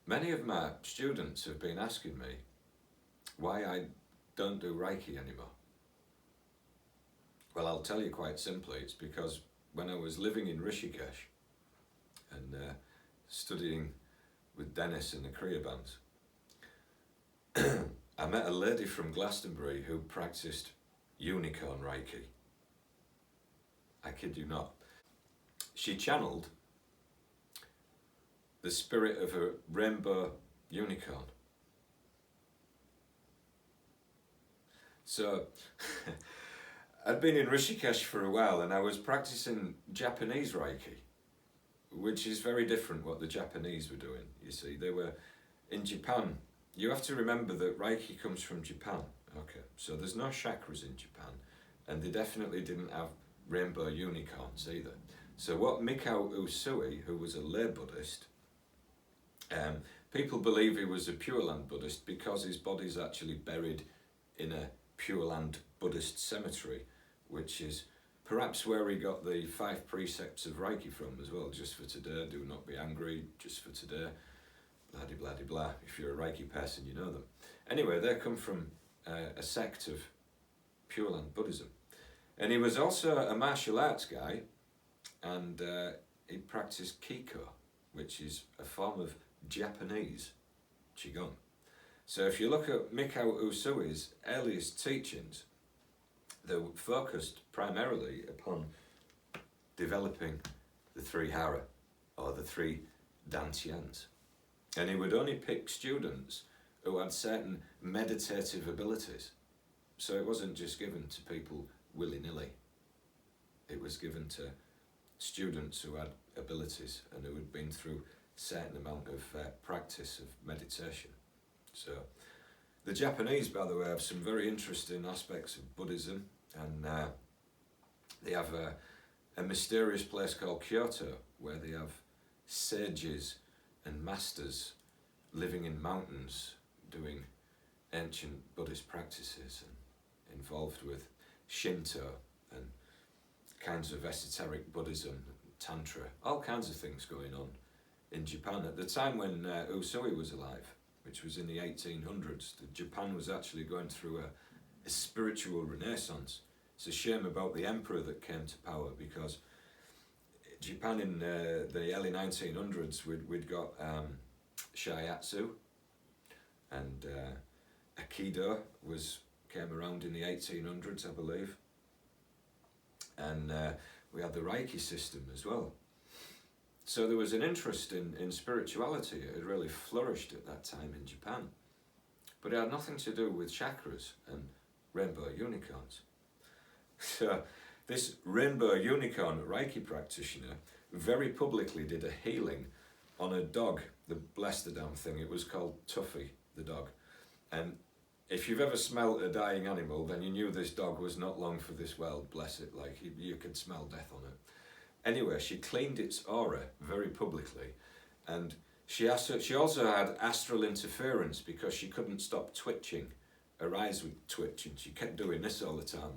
many of my students have been asking me why I don't do Reiki anymore. Well, I'll tell you quite simply, it's because when I was living in Rishikesh and studying with Dennis and the Kriya bands, I met a lady from Glastonbury who practiced unicorn Reiki. I kid you not. She channeled the spirit of a rainbow unicorn. So, I'd been in Rishikesh for a while and I was practicing Japanese Reiki, which is very different what the Japanese were doing, you see. They were in Japan. You have to remember that Reiki comes from Japan, okay? So there's no chakras in Japan, and they definitely didn't have rainbow unicorns either. So what Mikao Usui, who was a lay Buddhist, people believe he was a Pure Land Buddhist because his body's actually buried in a Pure Land Buddhist cemetery, which is perhaps where he got the 5 precepts of Reiki from as well. Just for today, do not be angry, just for today, blah de blah de blah. If you're a Reiki person, you know them. Anyway, they come from a sect of Pure Land Buddhism. And he was also a martial arts guy, and he practiced Kiko, which is a form of Japanese Qigong. So if you look at Mikao Usui's earliest teachings, they were focused primarily upon developing the 3 hara, or the 3 dantians. And he would only pick students who had certain meditative abilities. So it wasn't just given to people willy-nilly. It was given to students who had abilities and who had been through a certain amount of practice of meditation. So the Japanese, by the way, have some very interesting aspects of Buddhism, and they have a mysterious place called Kyoto where they have sages and masters living in mountains doing ancient Buddhist practices and involved with Shinto and kinds of esoteric Buddhism, Tantra, all kinds of things going on in Japan. At the time when Usui was alive, which was in the 1800s, Japan was actually going through a spiritual renaissance. It's a shame about the emperor that came to power, because Japan in the early 1900s, we'd got Shiatsu, and Aikido came around in the 1800s, I believe, and we had the Reiki system as well. So there was an interest in spirituality. It had really flourished at that time in Japan, but it had nothing to do with chakras and rainbow unicorns. So this rainbow unicorn Reiki practitioner very publicly did a healing on a dog that blessed the damn thing. It was called Tuffy, the dog. And if you've ever smelled a dying animal, then you knew this dog was not long for this world, bless it. Like, you could smell death on it. Anyway, she cleaned its aura very publicly, and she also had astral interference because she couldn't stop twitching. Her eyes would twitch, and she kept doing this all the time,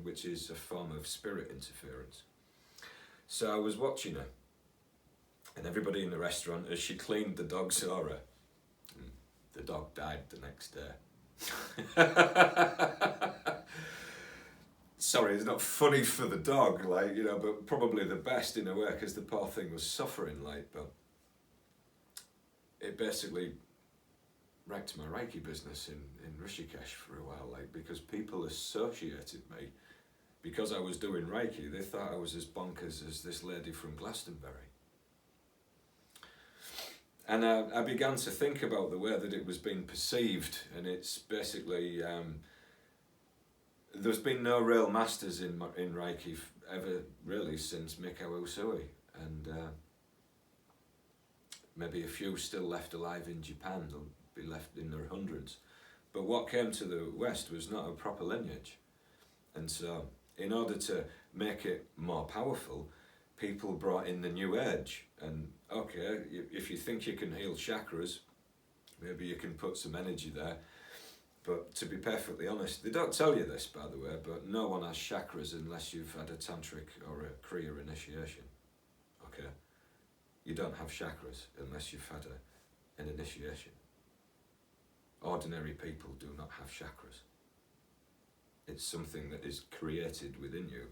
which is a form of spirit interference. So I was watching her, and everybody in the restaurant, as she cleaned the dog's aura, the dog died the next day. Sorry, it's not funny for the dog, but probably the best in a way, because the poor thing was suffering, but it basically wrecked my Reiki business in Rishikesh for a while, because people associated me, because I was doing Reiki, they thought I was as bonkers as this lady from Glastonbury. And I began to think about the way that it was being perceived, and it's basically, there's been no real masters in Reiki ever really since Mikao Usui, and maybe a few still left alive in Japan. They'll be left in their hundreds. But what came to the West was not a proper lineage, and so in order to make it more powerful, people brought in the New Age. And okay, if you think you can heal chakras, maybe you can put some energy there. But to be perfectly honest, they don't tell you this, by the way, but no one has chakras unless you've had a tantric or a kriya initiation. Okay? You don't have chakras unless you've had an initiation. Ordinary people do not have chakras. It's something that is created within you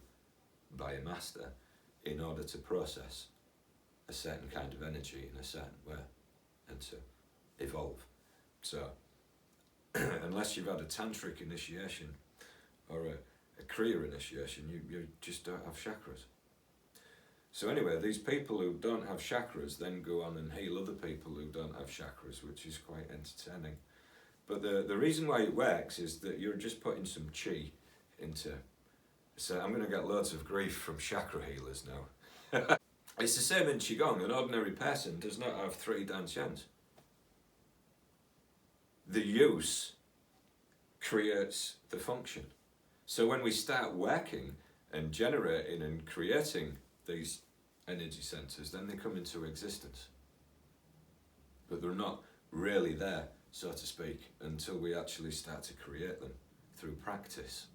by a master in order to process a certain kind of energy in a certain way and to evolve. So, unless you've had a tantric initiation or a Kriya initiation, you just don't have chakras. So anyway, these people who don't have chakras then go on and heal other people who don't have chakras, which is quite entertaining. But the reason why it works is that you're just putting some chi into... So I'm going to get loads of grief from chakra healers now. It's the same in Qigong. An ordinary person does not have 3 dantians. The use creates the function. So when we start working and generating and creating these energy centers, then they come into existence. But they're not really there, so to speak, until we actually start to create them through practice.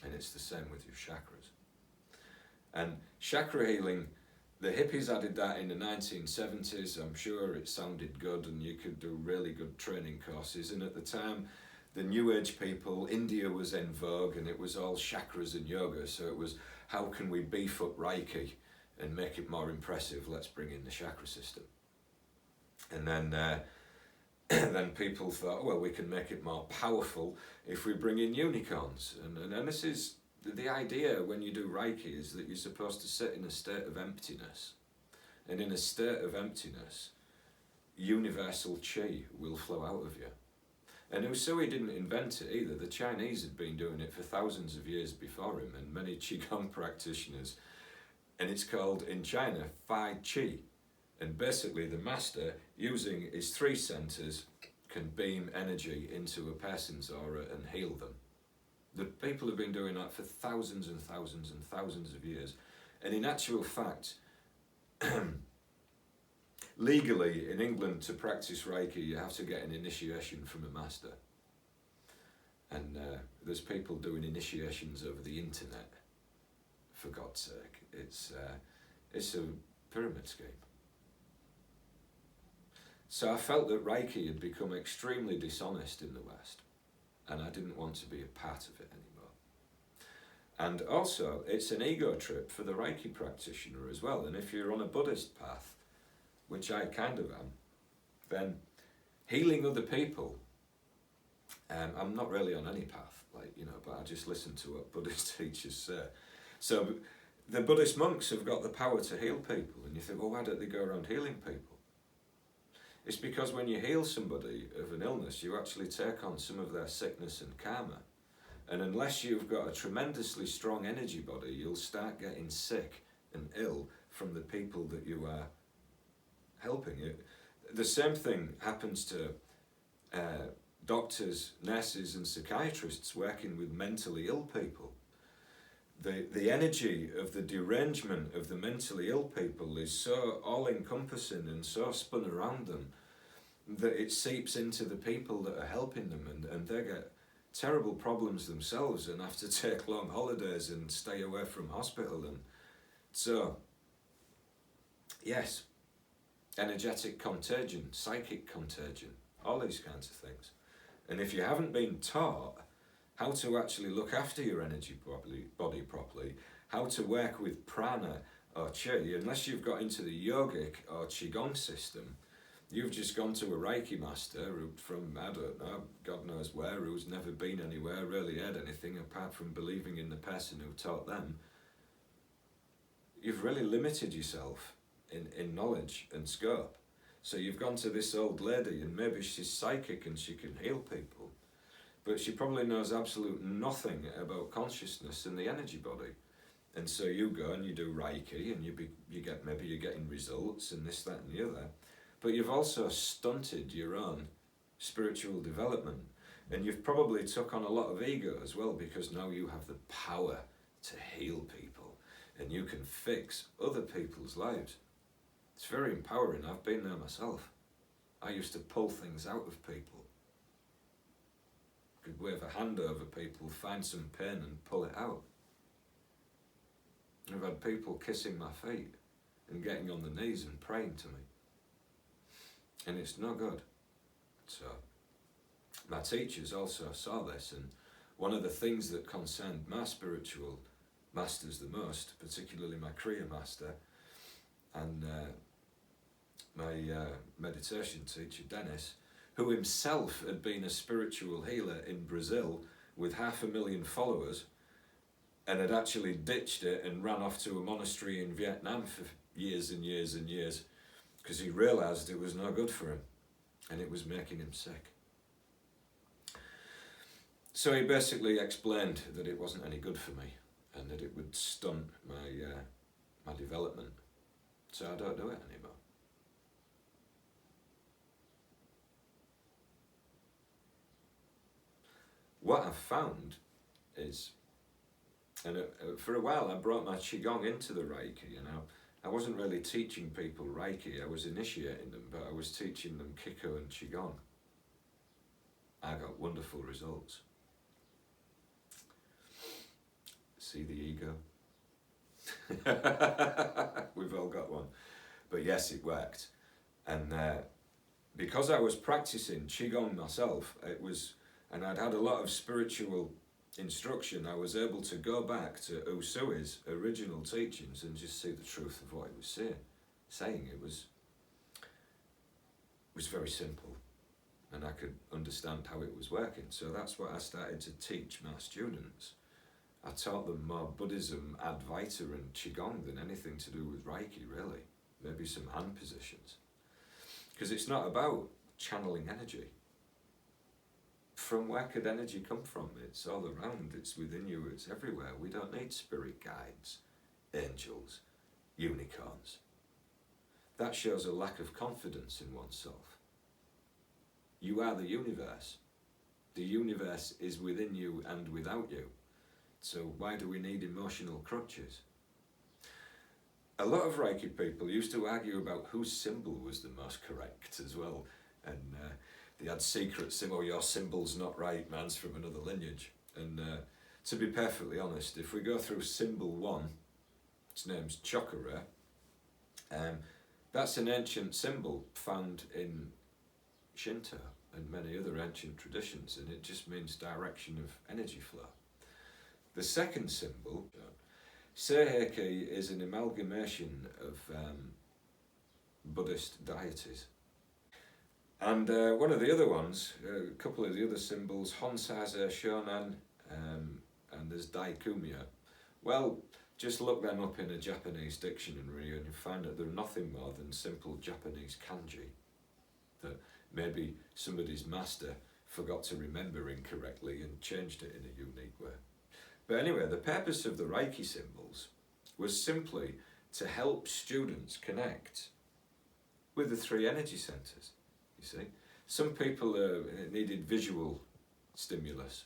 And it's the same with your chakras. And chakra healing, the hippies added that in the 1970s. I'm sure it sounded good and you could do really good training courses. And at the time, the New Age people, India was in vogue and it was all chakras and yoga. So it was, how can we beef up Reiki and make it more impressive? Let's bring in the chakra system. And then then people thought, well, we can make it more powerful if we bring in unicorns. And this is the idea when you do Reiki, is that you're supposed to sit in a state of emptiness. And in a state of emptiness, universal chi will flow out of you. And Usui didn't invent it either. The Chinese had been doing it for thousands of years before him, and many Qigong practitioners. And it's called, in China, Fai Chi. And basically the master, using his 3 centers, can beam energy into a person's aura and heal them. The people have been doing that for thousands and thousands and thousands of years. And in actual fact, legally in England, to practice Reiki, you have to get an initiation from a master. And there's people doing initiations over the internet, for God's sake. It's a pyramid scheme. So I felt that Reiki had become extremely dishonest in the West, and I didn't want to be a part of it anymore. And also, it's an ego trip for the Reiki practitioner as well. And if you're on a Buddhist path, which I kind of am, then healing other people, I'm not really on any path, but I just listen to what Buddhist teachers say. So the Buddhist monks have got the power to heal people, and you think, well, why don't they go around healing people? It's because when you heal somebody of an illness, you actually take on some of their sickness and karma. And unless you've got a tremendously strong energy body, you'll start getting sick and ill from the people that you are helping. The same thing happens to doctors, nurses and psychiatrists working with mentally ill people. The energy of the derangement of the mentally ill people is so all-encompassing and so spun around them that it seeps into the people that are helping them, and they get terrible problems themselves and have to take long holidays and stay away from hospital. And so, yes, energetic contagion, psychic contagion, all these kinds of things. And if you haven't been taught how to actually look after your energy body properly, how to work with prana or chi, unless you've got into the yogic or qigong system, you've just gone to a Reiki master from, I don't know, God knows where, who's never been anywhere, really heard anything apart from believing in the person who taught them. You've really limited yourself in knowledge and scope. So you've gone to this old lady, and maybe she's psychic and she can heal people, but she probably knows absolute nothing about consciousness and the energy body. And so you go and you do Reiki, and maybe you're getting results and this, that and the other, but you've also stunted your own spiritual development. And you've probably took on a lot of ego as well, because now you have the power to heal people and you can fix other people's lives. It's very empowering. I've been there myself. I used to pull things out of people. Could wave a hand over people, find some pain and pull it out. I've had people kissing my feet and getting on the knees and praying to me. and it's no good. So my teachers also saw this, and one of the things that concerned my spiritual masters the most, particularly my Kriya master and my meditation teacher Dennis, who himself had been a spiritual healer in Brazil with 500,000 followers, and had actually ditched it and ran off to a monastery in Vietnam for years and years and years because he realised it was no good for him and it was making him sick. So he basically explained that it wasn't any good for me and that it would stunt my development. So I don't do it anymore. What I've found is, and for a while I brought my Qigong into the Reiki, you know. I wasn't really teaching people Reiki, I was initiating them, but I was teaching them Kiko and Qigong. I got wonderful results. See the ego? We've all got one. But yes, it worked. And because I was practicing Qigong myself, and I'd had a lot of spiritual instruction, I was able to go back to Usui's original teachings and just see the truth of what he was saying. It was very simple, and I could understand how it was working. So that's what I started to teach my students. I taught them more Buddhism, Advaita and Qigong than anything to do with Reiki, really. Maybe some hand positions. Because it's not about channeling energy. From where could energy come from? It's all around, it's within you, it's everywhere. We don't need spirit guides, angels, unicorns. That shows a lack of confidence in oneself. You are the universe. The universe is within you and without you. So why do we need emotional crutches? A lot of Reiki people used to argue about whose symbol was the most correct as well. And they had secret symbol, your symbol's not right, man's from another lineage. And to be perfectly honest, if we go through symbol 1, its name's Chokure, that's an ancient symbol found in Shinto and many other ancient traditions, and it just means direction of energy flow. The second symbol, Seiheki, is an amalgamation of Buddhist deities. And one of the other ones, a couple of the other symbols, Honsaze Shonan, and there's Daikumyo. Well, just look them up in a Japanese dictionary and you find that they're nothing more than simple Japanese kanji that maybe somebody's master forgot to remember incorrectly and changed it in a unique way. But anyway, the purpose of the Reiki symbols was simply to help students connect with the 3 energy centres. You see, some people needed visual stimulus.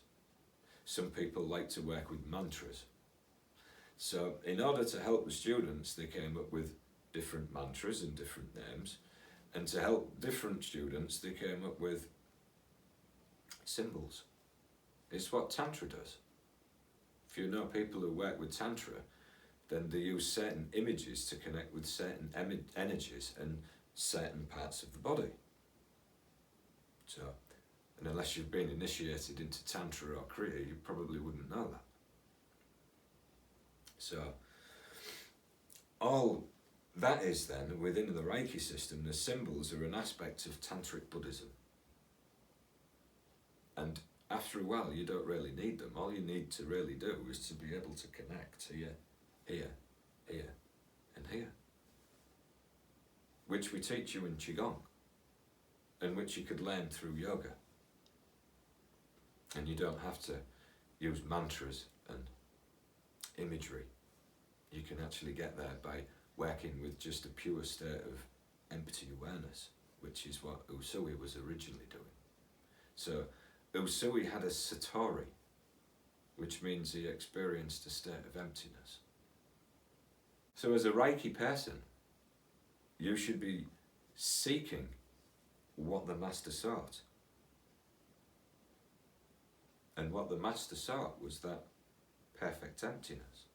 Some people like to work with mantras. So in order to help the students, they came up with different mantras and different names. And to help different students, they came up with symbols. It's what Tantra does. If you know people who work with Tantra, then they use certain images to connect with certain energies and certain parts of the body. So, and unless you've been initiated into Tantra or Kriya, you probably wouldn't know that. So, all that is then, within the Reiki system, the symbols are an aspect of Tantric Buddhism. And after a while, you don't really need them. All you need to really do is to be able to connect here, here, here, and here. Which we teach you in Qigong, and which you could learn through yoga. And you don't have to use mantras and imagery. You can actually get there by working with just a pure state of empty awareness, which is what Usui was originally doing. So Usui had a satori, which means he experienced a state of emptiness. So as a Reiki person, you should be seeking what the Master sought. And what the Master sought was that perfect emptiness.